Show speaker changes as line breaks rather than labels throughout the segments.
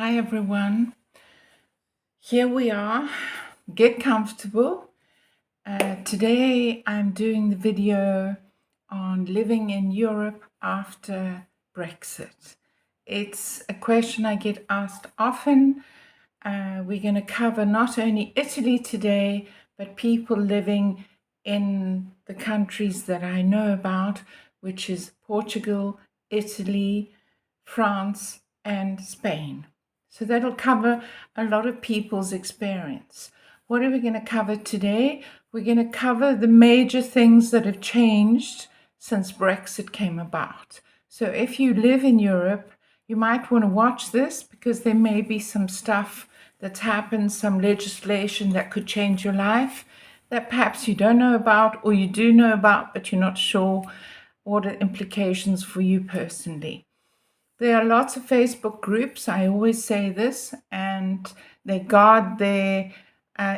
Hi everyone, here we are. Get comfortable. Today I'm doing the video on living in Europe after Brexit. It's a question I get asked often. We're going to cover not only Italy today, but people living in the countries that I know about, which is Portugal, Italy, France, and Spain. So that'll cover a lot of people's experience. What are we going to cover today? We're going to cover the major things that have changed since Brexit came about. So if you live in Europe, you might want to watch this because there may be some stuff that's happened, some legislation that could change your life that perhaps you don't know about or you do know about, but you're not sure what are the implications for you personally. There are lots of Facebook groups, I always say this, and they guard their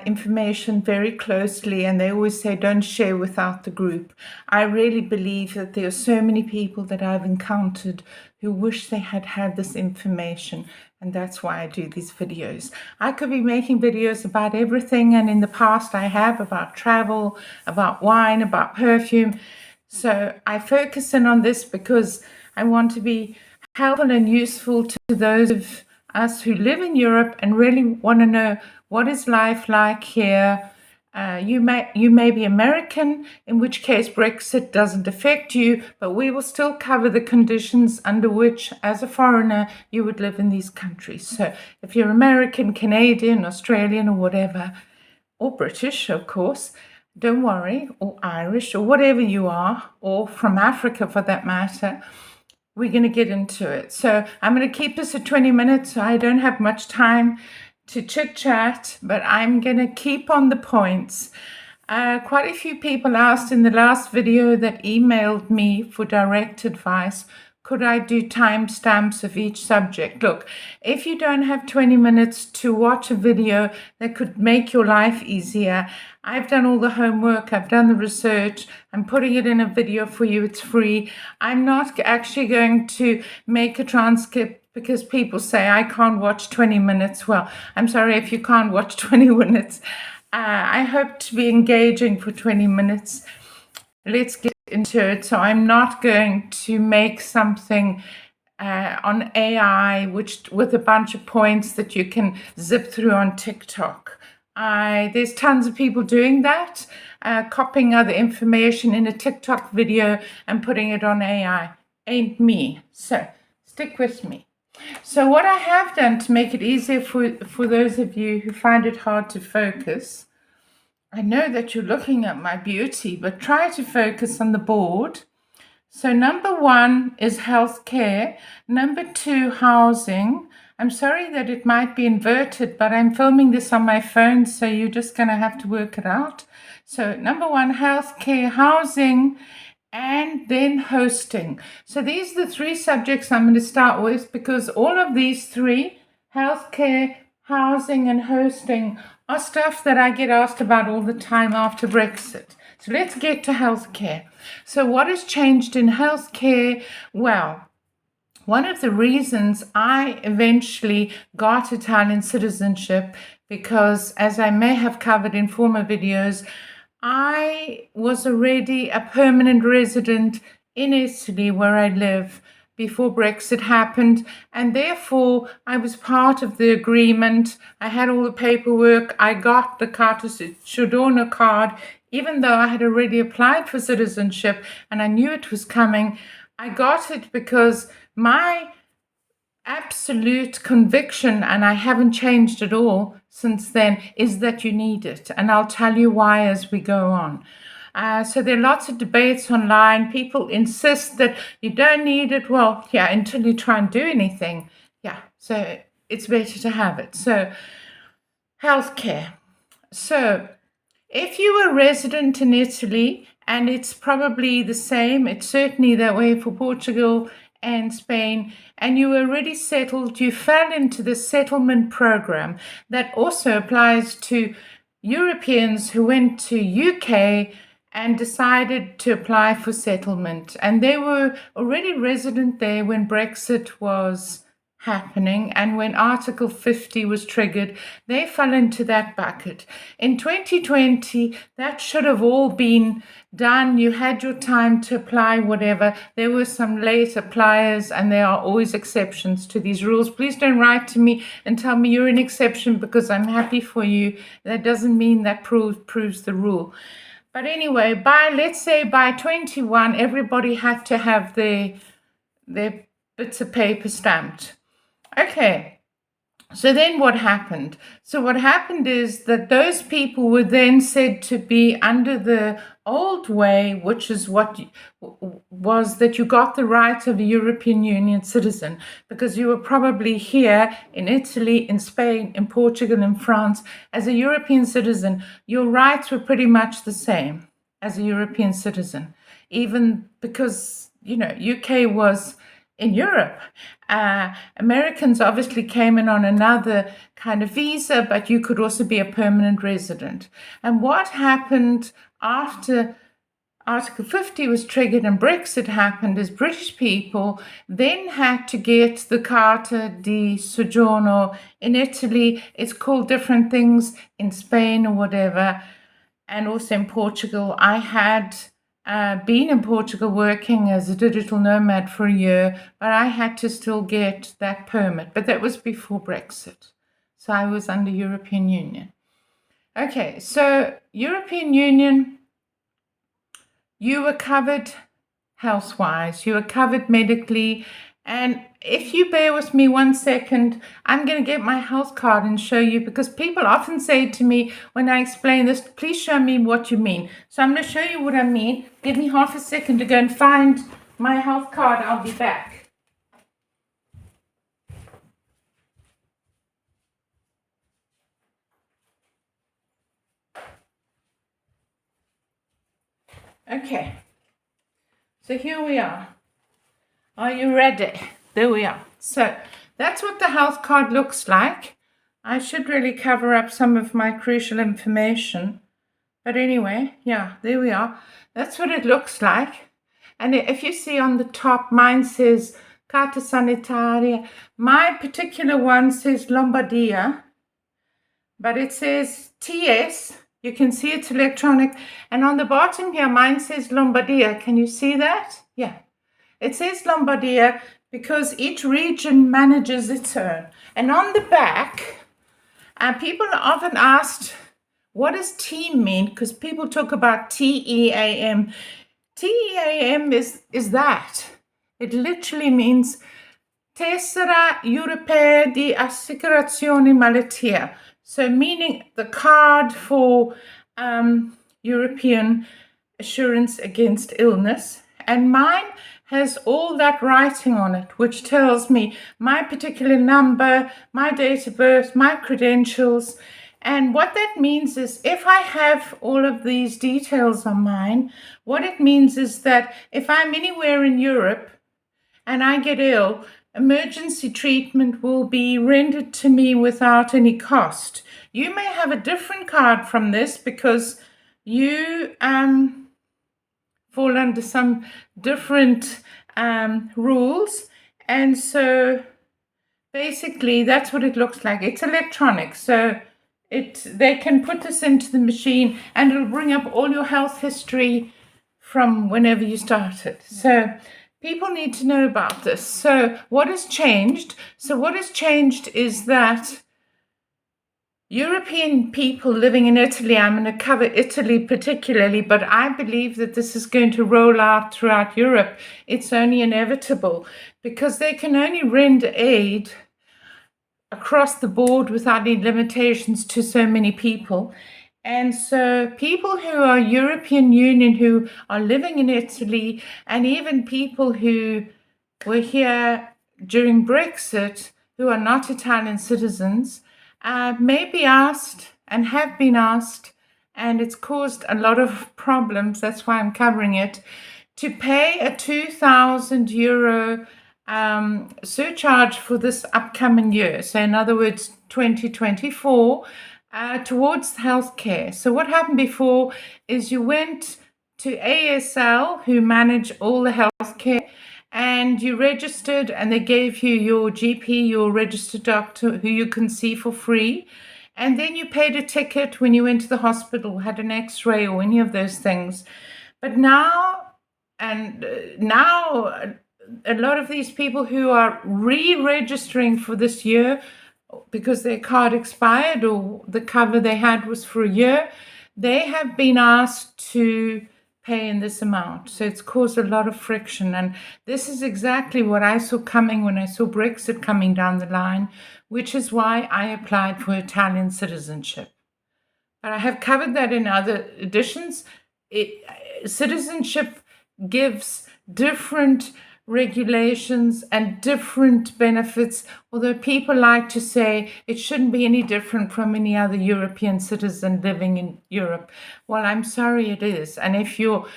information very closely, and they always say don't share without the group. I really believe that there are so many people that I've encountered who wish they had had this information, and that's why I do these videos. I could be making videos about everything, and in the past I have, about travel, about wine, about perfume. So I focus in on this because I want to be helpful and useful to those of us who live in Europe and really want to know what is life like here. You may be American, in which case Brexit doesn't affect you, but we will still cover the conditions under which, as a foreigner, you would live in these countries. So if you're American, Canadian, Australian, or whatever, or British, of course, don't worry, or Irish, or whatever you are, or from Africa for that matter, we're going to get into it. So I'm going to keep this at 20 minutes. So I don't have much time to chit chat, but I'm going to keep on the points. Quite a few people asked in the last video that emailed me for direct advice, could I do timestamps of each subject? Look, if you don't have 20 minutes to watch a video that could make your life easier, I've done all the homework, I've done the research, I'm putting it in a video for you, it's free. I'm not actually going to make a transcript because people say I can't watch 20 minutes. Well, I'm sorry if you can't watch 20 minutes. I hope to be engaging for 20 minutes. Let's get into it. So I'm not going to make something on AI with a bunch of points that you can zip through on TikTok. There's tons of people doing that, copying other information in a TikTok video and putting it on AI. Ain't me. So stick with me. So what I have done to make it easier for those of you who find it hard to focus, I know that you're looking at my beauty, but try to focus on the board. So number 1 is healthcare. Number 2, housing. I'm sorry that it might be inverted, but I'm filming this on my phone, so you're just going to have to work it out. So number 1, healthcare, housing, and then hosting. So these are the 3 subjects I'm going to start with because all of these 3, healthcare, housing, and hosting, are stuff that I get asked about all the time after Brexit. So let's get to healthcare. So what has changed in healthcare? Well, one of the reasons I eventually got Italian citizenship, because as I may have covered in former videos, I was already a permanent resident in Italy where I live before Brexit happened, and therefore I was part of the agreement. I had all the paperwork. I got the Carta Sorggiorno card, even though I had already applied for citizenship and I knew it was coming. I got it because my absolute conviction, and I haven't changed at all since then, is that you need it. And I'll tell you why as we go on. So there are lots of debates online. People insist that you don't need it. Well, yeah, until you try and do anything. Yeah, so it's better to have it. So healthcare. So if you were a resident in Italy, and it's probably the same, it's certainly that way for Portugal and Spain, and you were already settled, you fell into the settlement program that also applies to Europeans who went to UK and decided to apply for settlement. And they were already resident there when Brexit was happening, and when Article 50 was triggered, they fell into that bucket. In 2020, that should have all been done. You had your time to apply, whatever. There were some late appliers, and there are always exceptions to these rules. Please don't write to me and tell me you're an exception because I'm happy for you. That doesn't mean that proves the rule. But anyway, let's say by 21, everybody had to have their bits of paper stamped. Okay, so then what happened? So what happened is that those people were then said to be under the old way, which is what was that you got the right of a European Union citizen because you were probably here in Italy, in Spain, in Portugal, in France as a European citizen. Your rights were pretty much the same as a European citizen, even because, UK was in Europe. Americans obviously came in on another kind of visa, but you could also be a permanent resident. And what happened after Article 50 was triggered and Brexit happened is British people then had to get the Carta di Sorggiorno in Italy. It's called different things in Spain or whatever, and also in Portugal. I had been in Portugal working as a digital nomad for a year, but I had to still get that permit. But that was before Brexit. So I was under European Union. Okay, so European Union, you were covered health-wise, you were covered medically. And if you bear with me 1 second, I'm going to get my health card and show you, because people often say to me when I explain this, please show me what you mean. So I'm going to show you what I mean. Give me half a second to go and find my health card. I'll be back. Okay, so here we are. Are you ready? There we are. So that's what the health card looks like. I should really cover up some of my crucial information. But anyway, yeah, there we are. That's what it looks like. And if you see on the top, mine says Carta Sanitaria. My particular one says Lombardia, but it says TS. You can see it's electronic. And on the bottom here, mine says Lombardia. Can you see that? Yeah. It says Lombardia because each region manages its own. And on the back, people are often asked, what does team mean? Because people talk about TEAM. TEAM is that. It literally means Tessera Europea di Assicurazione Malattia. So meaning the card for European assurance against illness. And mine has all that writing on it, which tells me my particular number, my date of birth, my credentials. And what that means is if I have all of these details on mine, what it means is that if I'm anywhere in Europe and I get ill, emergency treatment will be rendered to me without any cost. You may have a different card from this because you fall under some different rules. And so basically that's what it looks like. It's electronic. So they can put this into the machine and it'll bring up all your health history from whenever you started. So people need to know about this. So what has changed? So what has changed is that European people living in Italy, I'm going to cover Italy particularly, but I believe that this is going to roll out throughout Europe. It's only inevitable because they can only render aid across the board without any limitations to so many people. And so people who are European Union, who are living in Italy, and even people who were here during Brexit, who are not Italian citizens, may be asked and have been asked, and it's caused a lot of problems, that's why I'm covering it, to pay a €2,000 surcharge for this upcoming year. So in other words, 2024, towards healthcare. So what happened before is you went to ASL, who manage all the healthcare, and you registered, and they gave you your GP, your registered doctor, who you can see for free. And then you paid a ticket when you went to the hospital, had an x-ray or any of those things. But now, a lot of these people who are re-registering for this year because their card expired or the cover they had was for a year, they have been asked to pay in this amount. So it's caused a lot of friction. And this is exactly what I saw coming when I saw Brexit coming down the line, which is why I applied for Italian citizenship. But I have covered that in other editions. Citizenship gives different regulations and different benefits, although people like to say it shouldn't be any different from any other European citizen living in Europe. Well, I'm sorry, it is. And if you're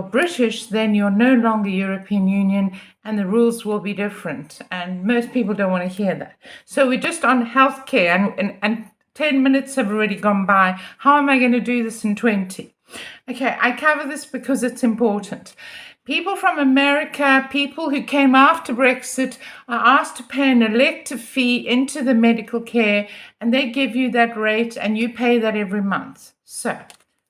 British, then you're no longer European Union and the rules will be different. And most people don't want to hear that. So we're just on healthcare, and 10 minutes have already gone by. How am I going to do this in 20? Okay, I cover this because it's important. People from America, people who came after Brexit, are asked to pay an elective fee into the medical care, and they give you that rate and you pay that every month. So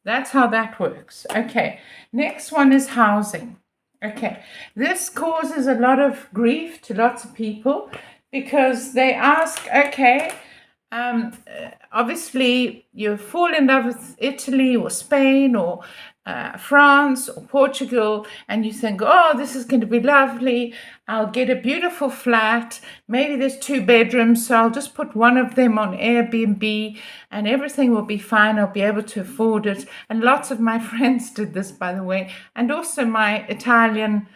that's how that works. Okay, next one is housing. Okay, this causes a lot of grief to lots of people because they ask, okay, obviously you fall in love with Italy or Spain or France or Portugal, and you think, oh, this is going to be lovely. I'll get a beautiful flat. Maybe there's 2 bedrooms, so I'll just put one of them on Air BnB and everything will be fine. I'll be able to afford it. And lots of my friends did this, by the way, and also my Italian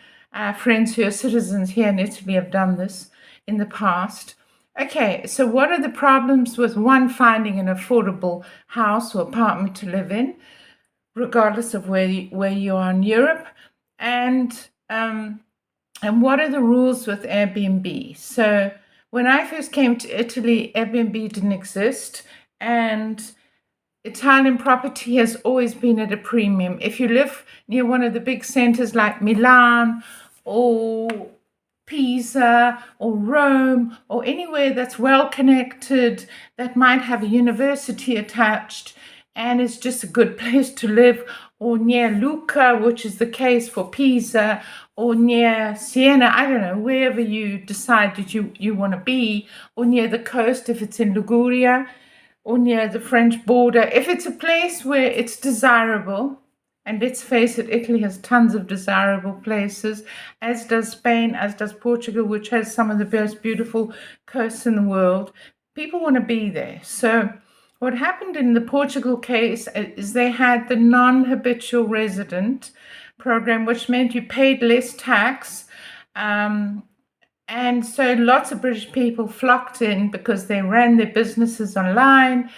friends who are citizens here in Italy have done this in the past. Okay, so what are the problems with one finding an affordable house or apartment to live in, regardless of where you are in Europe, and what are the rules with Airbnb? So when I first came to Italy, Airbnb didn't exist, and Italian property has always been at a premium. If you live near one of the big centers like Milan or Pisa or Rome or anywhere that's well connected, that might have a university attached and it's just a good place to live, or near Lucca, which is the case for Pisa, or near Siena, I don't know, wherever you decide that you want to be, or near the coast if it's in Liguria, or near the French border. If it's a place where it's desirable, and let's face it, Italy has tons of desirable places, as does Spain, as does Portugal, which has some of the most beautiful coasts in the world. People want to be there. So what happened in the Portugal case is they had the non-habitual resident program, which meant you paid less tax. And so lots of British people flocked in because they ran their businesses online,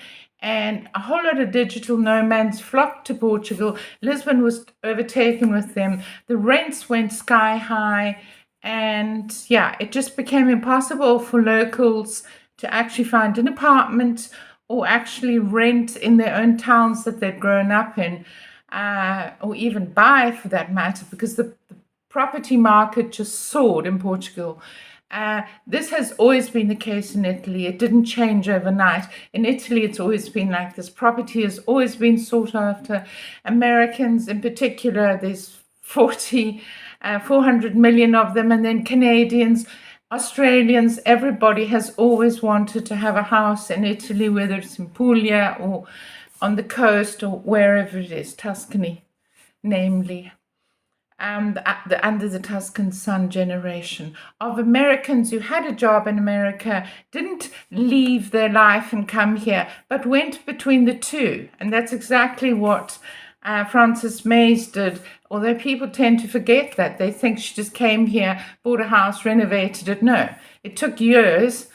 and a whole lot of digital nomads flocked to Portugal. Lisbon was overtaken with them. The rents went sky high, and yeah, it just became impossible for locals to actually find an apartment or actually rent in their own towns that they'd grown up in, or even buy for that matter, because the property market just soared in Portugal. This has always been the case in Italy. It didn't change overnight. In Italy, it's always been like this. Property has always been sought after. Americans in particular, there's 400 million of them, and then Canadians, Australians, everybody has always wanted to have a house in Italy, whether it's in Puglia or on the coast or wherever it is, Tuscany, namely. Under the Tuscan sun generation of Americans who had a job in America, didn't leave their life and come here, but went between the two. And that's exactly what Frances Mays did, although people tend to forget that. They think she just came here, bought a house, renovated it. No, it took years,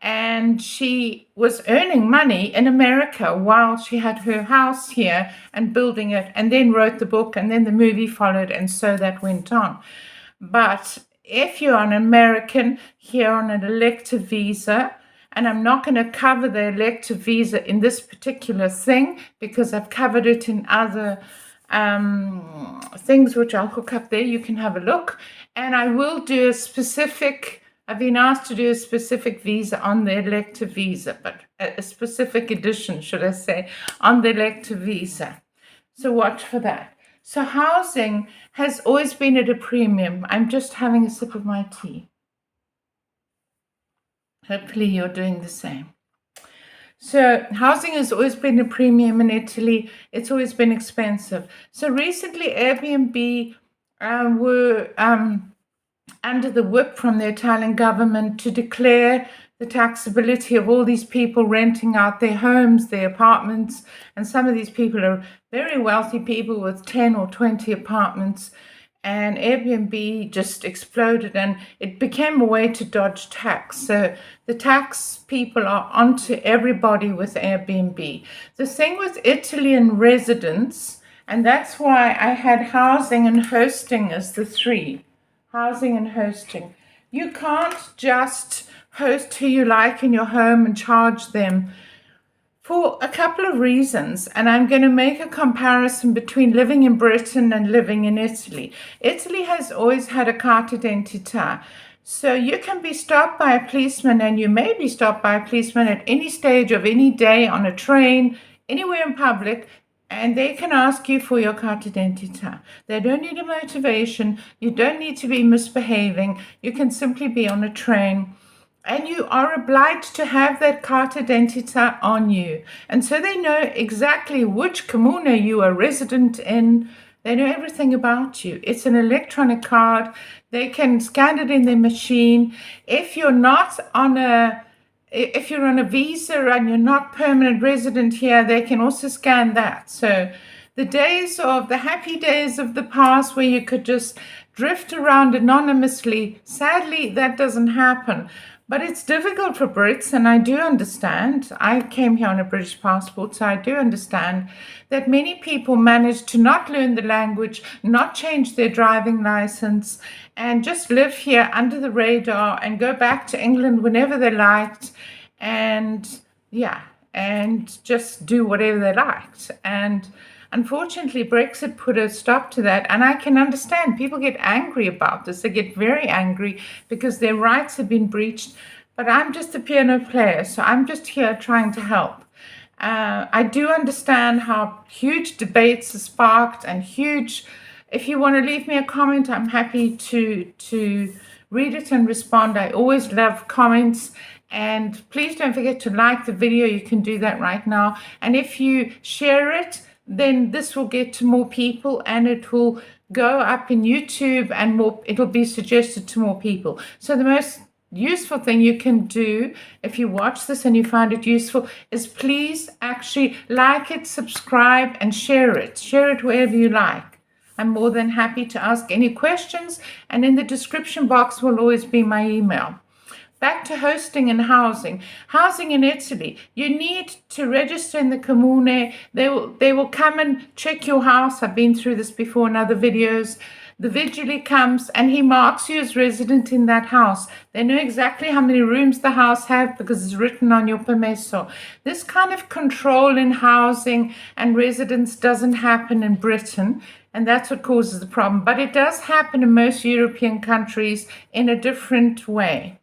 and she was earning money in America while she had her house here and building it, and then wrote the book, and then the movie followed, and so that went on. But if you're an American here on an elective visa, and I'm not going to cover the elective visa in this particular thing because I've covered it in other things which I'll hook up there. You can have a look. And I will do a specific, I've been asked to do a specific visa on the elective visa, but a specific edition, should I say, on the elective visa. So watch for that. So housing has always been at a premium. I'm just having a sip of my tea. Hopefully you're doing the same. So housing has always been a premium in Italy. It's always been expensive. So recently Air BnB were under the whip from the Italian government to declare the taxability of all these people renting out their homes, their apartments, and some of these people are very wealthy people with 10 or 20 apartments, and Airbnb just exploded and it became a way to dodge tax. So the tax people are onto everybody with Airbnb. The thing with Italian residents, and that's why I had housing and hosting as the three. Housing and hosting. You can't just host who you like in your home and charge them for a couple of reasons. And I'm going to make a comparison between living in Britain and living in Italy. Italy has always had a Carta d'identità. So you can be stopped by a policeman, and you may be stopped by a policeman at any stage of any day on a train, anywhere in public, and they can ask you for your Carta d'identità. They don't need a motivation. You don't need to be misbehaving. You can simply be on a train. And you are obliged to have that Carta d'identità on you. And so they know exactly which comune you are resident in. They know everything about you. It's an electronic card. They can scan it in their machine. If you're on a visa and you're not permanent resident here, they can also scan that. So the happy days of the past where you could just drift around anonymously, sadly, that doesn't happen. But it's difficult for Brits, and I do understand. I came here on a British passport, so I do understand that many people manage to not learn the language, not change their driving license, and just live here under the radar and go back to England whenever they liked, and just do whatever they liked. And unfortunately, Brexit put a stop to that, and I can understand people get angry about this. They get very angry because their rights have been breached, but I'm just a piano player, so I'm just here trying to help. I do understand how huge debates are sparked and huge. If you want to leave me a comment, I'm happy to read it and respond. I always love comments. And please don't forget to like the video. You can do that right now. And if you share it, then this will get to more people and it will go up in YouTube and it'll be suggested to more people. So the most useful thing you can do if you watch this and you find it useful is please actually like it, subscribe, and share it. Share it wherever you like. I'm more than happy to ask any questions, and in the description box will always be my email. Back to hosting and housing. Housing in Italy, you need to register in the comune. They will come and check your house. I've been through this before in other videos. The vigile comes and he marks you as resident in that house. They know exactly how many rooms the house has because it's written on your permesso. This kind of control in housing and residence doesn't happen in Britain, and that's what causes the problem. But it does happen in most European countries in a different way.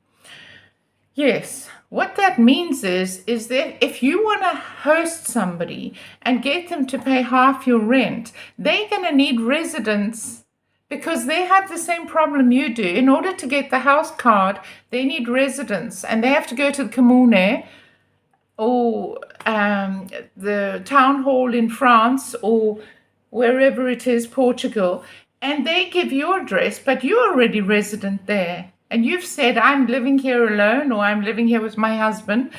Yes, what that means is that if you want to host somebody and get them to pay half your rent, they're going to need residents because they have the same problem you do. In order to get the house card, they need residents, and they have to go to the comune or the town hall in France or wherever it is, Portugal, and they give your address, but you're already resident there. And you've said, I'm living here alone, or I'm living here with my husband.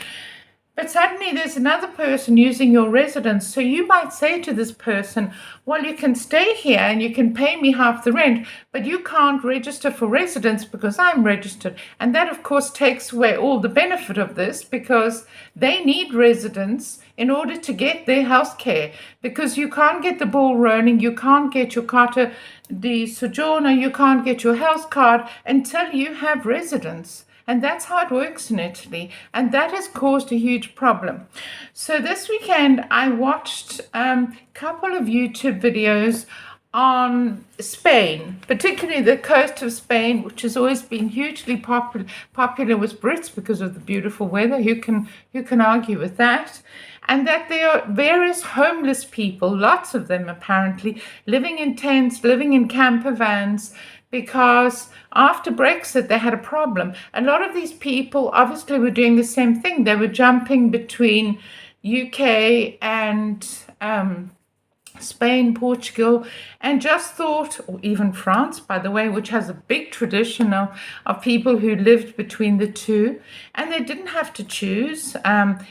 But suddenly there's another person using your residence. So you might say to this person, well, you can stay here and you can pay me half the rent, but you can't register for residence because I'm registered. And that, of course, takes away all the benefit of this because they need residents in order to get their health care, because you can't get the ball rolling, you can't get your Carta di Sorggiorno, you can't get your health card until you have residence. And that's how it works in Italy. And that has caused a huge problem. So this weekend, I watched a couple of YouTube videos on Spain, particularly the coast of Spain, which has always been hugely popular with Brits because of the beautiful weather. Who can argue with that? And that there are various homeless people, lots of them apparently, living in tents, living in camper vans, because after Brexit they had a problem. A lot of these people obviously were doing the same thing. They were jumping between UK and Spain, Portugal, and just thought, or even France, by the way, which has a big tradition of people who lived between the two, and they didn't have to choose.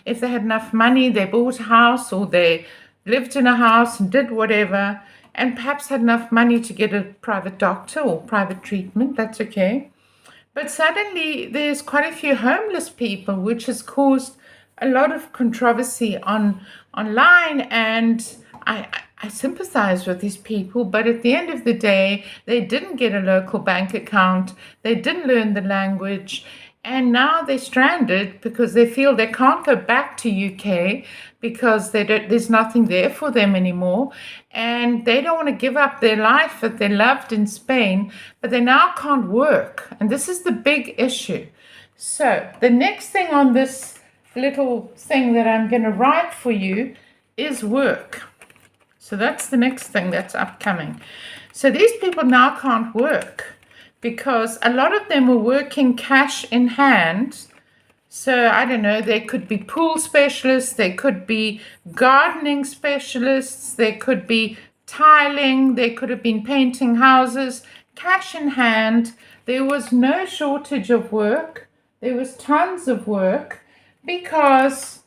If they had enough money, they bought a house, or they lived in a house and did whatever, and perhaps had enough money to get a private doctor or private treatment. That's okay. But suddenly there's quite a few homeless people, which has caused a lot of controversy online, and I sympathize with these people, but at the end of the day, they didn't get a local bank account, they didn't learn the language, and now they're stranded because they feel they can't go back to UK because there's nothing there for them anymore, and they don't want to give up their life that they loved in Spain, but they now can't work, and this is the big issue. So the next thing on this little thing that I'm going to write for you is work. So that's the next thing that's upcoming. So these people now can't work because a lot of them were working cash in hand. So I don't know, they could be pool specialists, they could be gardening specialists, they could be tiling, they could have been painting houses, cash in hand. There was no shortage of work. There was tons of work because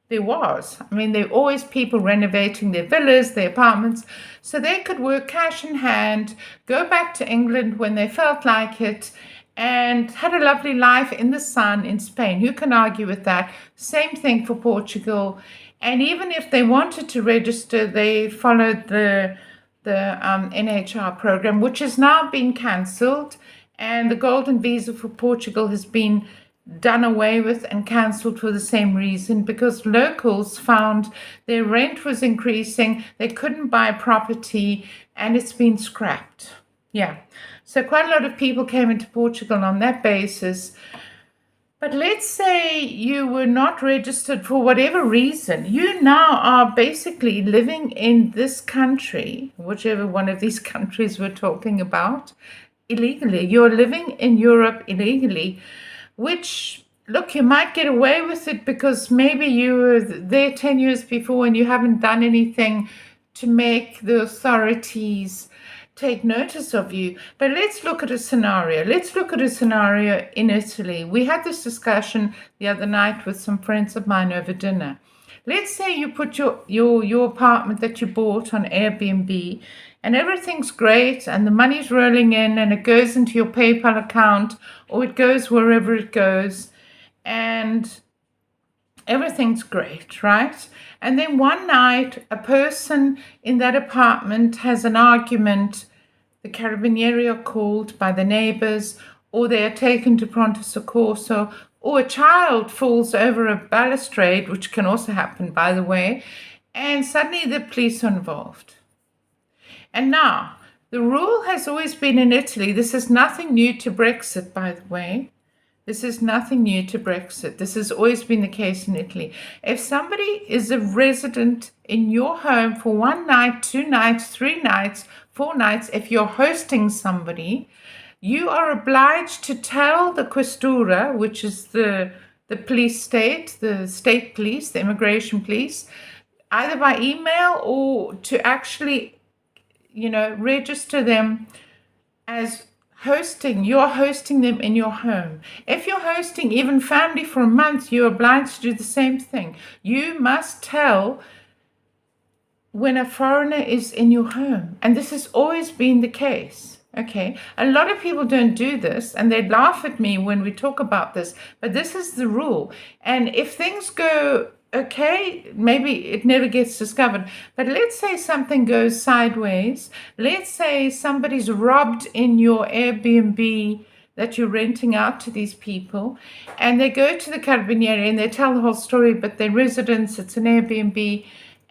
there was. I mean, there were always people renovating their villas, their apartments, so they could work cash in hand, go back to England when they felt like it, and had a lovely life in the sun in Spain. Who can argue with that? Same thing for Portugal. And even if they wanted to register, they followed the NHR program, which has now been cancelled, and the golden visa for Portugal has been done away with and cancelled for the same reason, because locals found their rent was increasing, they couldn't buy property, and it's been scrapped. Yeah, so quite a lot of people came into Portugal on that basis. But let's say you were not registered for whatever reason. You now are basically living in this country, whichever one of these countries we're talking about, illegally. You're living in Europe illegally, which, look, you might get away with it because maybe you were there 10 years before and you haven't done anything to make the authorities take notice of you. But let's look at a scenario. Let's look at a scenario in Italy. We had this discussion the other night with some friends of mine over dinner. Let's say you put your apartment that you bought on Air BnB, and everything's great and the money's rolling in and it goes into your PayPal account or it goes wherever it goes and everything's great, right? And then one night a person in that apartment has an argument, the Carabinieri are called by the neighbors, or they are taken to pronto soccorso, or a child falls over a balustrade, which can also happen, by the way, and suddenly the police are involved. And now, the rule has always been in Italy, this is nothing new to Brexit, by the way. This is nothing new to Brexit. This has always been the case in Italy. If somebody is a resident in your home for 1 night, 2 nights, 3 nights, 4 nights, if you're hosting somebody, you are obliged to tell the questura, which is the police state, the state police, the immigration police, either by email or to actually register them as hosting. You're hosting them in your home. If you're hosting even family for a month, you're obliged to do the same thing. You must tell when a foreigner is in your home. And this has always been the case. Okay, a lot of people don't do this and they laugh at me when we talk about this, but this is the rule. And if things go okay, maybe it never gets discovered. But let's say something goes sideways. Let's say somebody's robbed in your Airbnb that you're renting out to these people, and they go to the Carabinieri and they tell the whole story, but their residence, it's an Airbnb.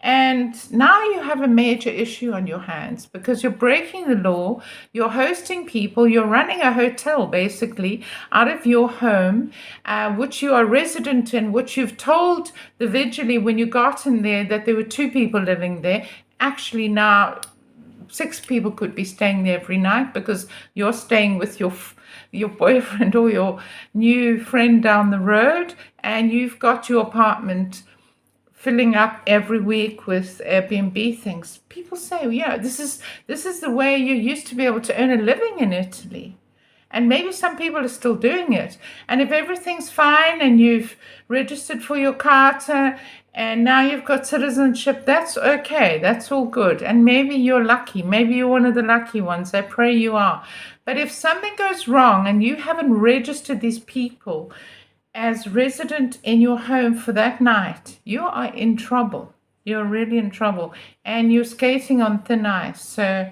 And now you have a major issue on your hands because you're breaking the law, you're hosting people, you're running a hotel basically out of your home, which you are resident in, which you've told the vigil when you got in there that there were 2 people living there. Actually now 6 people could be staying there every night because you're staying with your boyfriend or your new friend down the road, and you've got your apartment filling up every week with Airbnb things. People say, yeah, this is the way you used to be able to earn a living in Italy. And maybe some people are still doing it. And if everything's fine and you've registered for your Carta and now you've got citizenship, that's okay. That's all good. And maybe you're lucky. Maybe you're one of the lucky ones. I pray you are. But if something goes wrong and you haven't registered these people as resident in your home for that night, you are in trouble. You're really in trouble. And you're skating on thin ice. So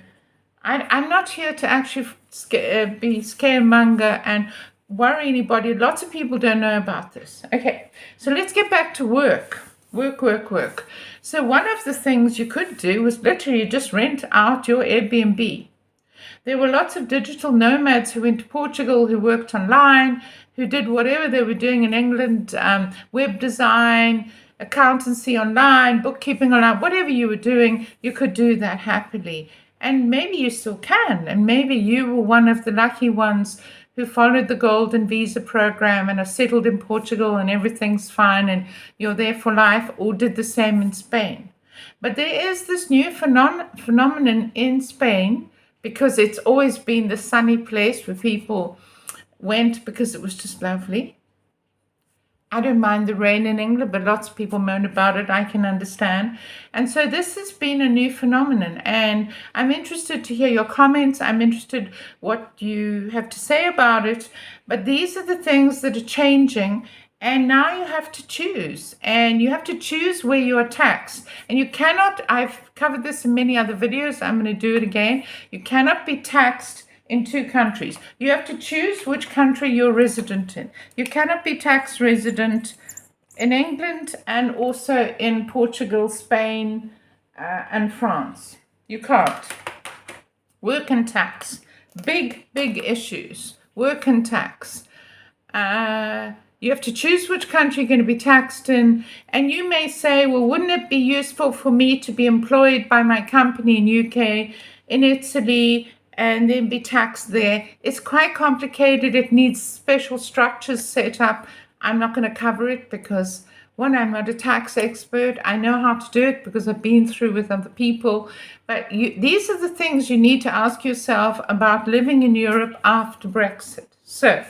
I'm not here to actually be scaremonger and worry anybody. Lots of people don't know about this. Okay, so let's get back to work. Work. So one of the things you could do was literally just rent out your Airbnb. There were lots of digital nomads who went to Portugal, who worked online, who did whatever they were doing in England, web design, accountancy online, bookkeeping online, whatever you were doing, you could do that happily. And maybe you still can. And maybe you were one of the lucky ones who followed the golden visa program and are settled in Portugal and everything's fine and you're there for life, or did the same in Spain. But there is this new phenomenon in Spain, because it's always been the sunny place where people went because it was just lovely. I don't mind the rain in England, but lots of people moan about it. I can understand. And so this has been a new phenomenon. And I'm interested to hear your comments. I'm interested what you have to say about it. But these are the things that are changing. And now you have to choose. And you have to choose where you are taxed. And you cannot, I've covered this in many other videos. I'm going to do it again. You cannot be taxed in 2 countries. You have to choose which country you're resident in. You cannot be tax resident in England and also in Portugal, Spain, and France. You can't. Work and tax. Big issues. Work and tax. You have to choose which country you're going to be taxed in. And you may say, well, wouldn't it be useful for me to be employed by my company in UK, in Italy, and then be taxed there? It's quite complicated. It needs special structures set up. I'm not going to cover it because, one, I'm not a tax expert. I know how to do it because I've been through with other people. But these are the things you need to ask yourself about living in Europe after Brexit. So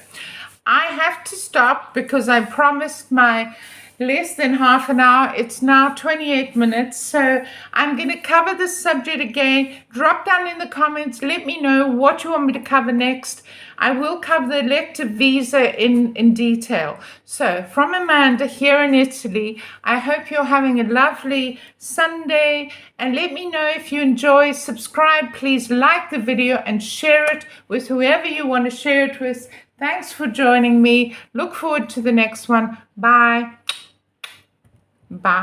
I have to stop because I promised my less than half an hour. It's now 28 minutes. So I'm going to cover this subject again. Drop down in the comments. Let me know what you want me to cover next. I will cover the elective visa in detail. So from Amanda here in Italy, I hope you're having a lovely Sunday. And let me know if you enjoy. Subscribe. Please like the video and share it with whoever you want to share it with. Thanks for joining me. Look forward to the next one. Bye. Bye.